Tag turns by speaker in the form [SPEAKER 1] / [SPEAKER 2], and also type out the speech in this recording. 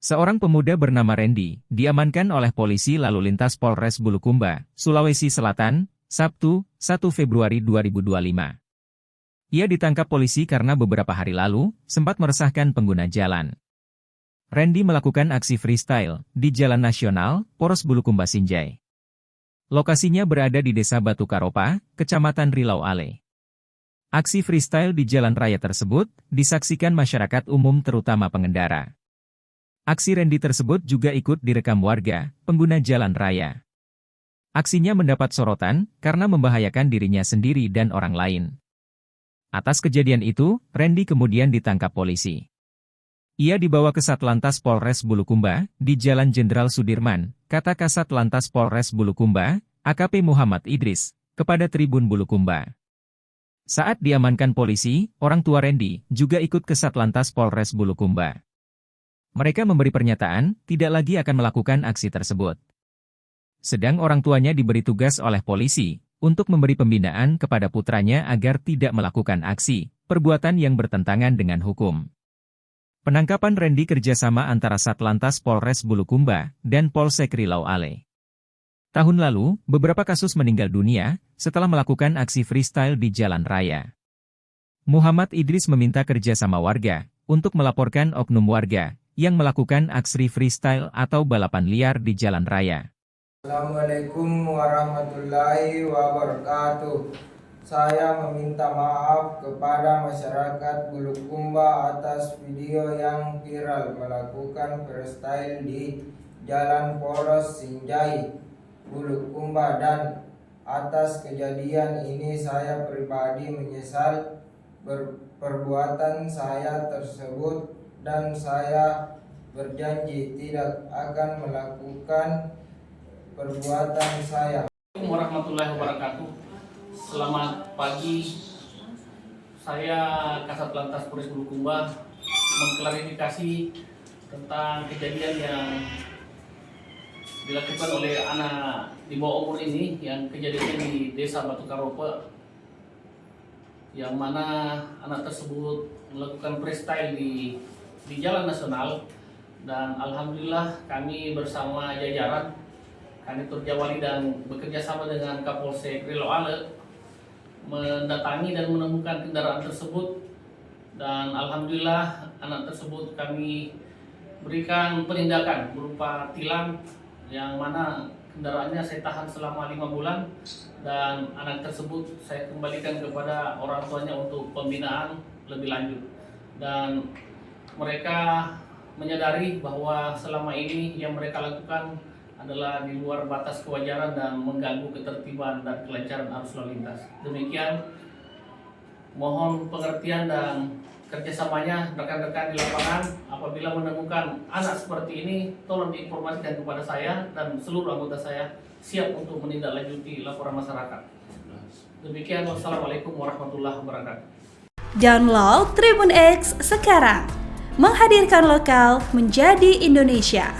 [SPEAKER 1] Seorang pemuda bernama Randy diamankan oleh polisi lalu lintas Polres Bulukumba, Sulawesi Selatan, Sabtu, 1 Februari 2025. Ia ditangkap polisi karena beberapa hari lalu sempat meresahkan pengguna jalan. Randy melakukan aksi freestyle di Jalan Nasional, Polres Bulukumba Sinjai. Lokasinya berada di Desa Batu Karopa, Kecamatan Rilau Ale. Aksi freestyle di jalan raya tersebut disaksikan masyarakat umum terutama pengendara. Aksi Randy tersebut juga ikut direkam warga, pengguna jalan raya. Aksinya mendapat sorotan karena membahayakan dirinya sendiri dan orang lain. Atas kejadian itu, Randy kemudian ditangkap polisi. Ia dibawa ke Satlantas Polres Bulukumba di Jalan Jenderal Sudirman, kata Kasat Lantas Polres Bulukumba, AKP Muhammad Idris, kepada Tribun Bulukumba. Saat diamankan polisi, orang tua Randy juga ikut ke Satlantas Polres Bulukumba. Mereka memberi pernyataan tidak lagi akan melakukan aksi tersebut. Sedang orang tuanya diberi tugas oleh polisi untuk memberi pembinaan kepada putranya agar tidak melakukan aksi, perbuatan yang bertentangan dengan hukum. Penangkapan Randy kerjasama antara Satlantas Polres Bulukumba dan Polsek Rilau Ale. Tahun lalu, beberapa kasus meninggal dunia setelah melakukan aksi freestyle di jalan raya. Muhammad Idris meminta kerjasama warga untuk melaporkan oknum warga yang melakukan aksi freestyle atau balapan liar di jalan raya.
[SPEAKER 2] Assalamualaikum warahmatullahi wabarakatuh. Saya meminta maaf kepada masyarakat Bulukumba atas video yang viral melakukan freestyle di Jalan Poros Sinjai, Bulukumba, dan atas kejadian ini saya pribadi menyesal perbuatan saya tersebut dan saya berjanji tidak akan melakukan perbuatan saya.
[SPEAKER 3] Assalamualaikum warahmatullahi wabarakatuh. Selamat pagi. Saya Kasat Lantas Polres Bulukumba mengklarifikasi tentang kejadian yang dilakukan oleh anak di bawah umur ini yang kejadiannya di Desa Batu Karopa, yang mana anak tersebut melakukan freestyle di Jalan Nasional, dan alhamdulillah kami bersama jajaran Kantor Jawali dan bekerja sama dengan Kapolsek Rilau Ale mendatangi dan menemukan kendaraan tersebut, dan alhamdulillah anak tersebut kami berikan penindakan berupa tilang, yang mana kendaraannya saya tahan selama 5 bulan dan anak tersebut saya kembalikan kepada orang tuanya untuk pembinaan lebih lanjut. Dan mereka menyadari bahwa selama ini yang mereka lakukan adalah di luar batas kewajaran dan mengganggu ketertiban dan kelancaran arus lalu lintas. Demikian, mohon pengertian dan kerjasamanya rekan-rekan di lapangan. Apabila menemukan anak seperti ini, tolong diinformasikan kepada saya dan seluruh anggota saya siap untuk menindaklanjuti laporan masyarakat. Demikian, wassalamualaikum warahmatullahi wabarakatuh.
[SPEAKER 4] Download Tribun X sekarang, menghadirkan lokal menjadi Indonesia.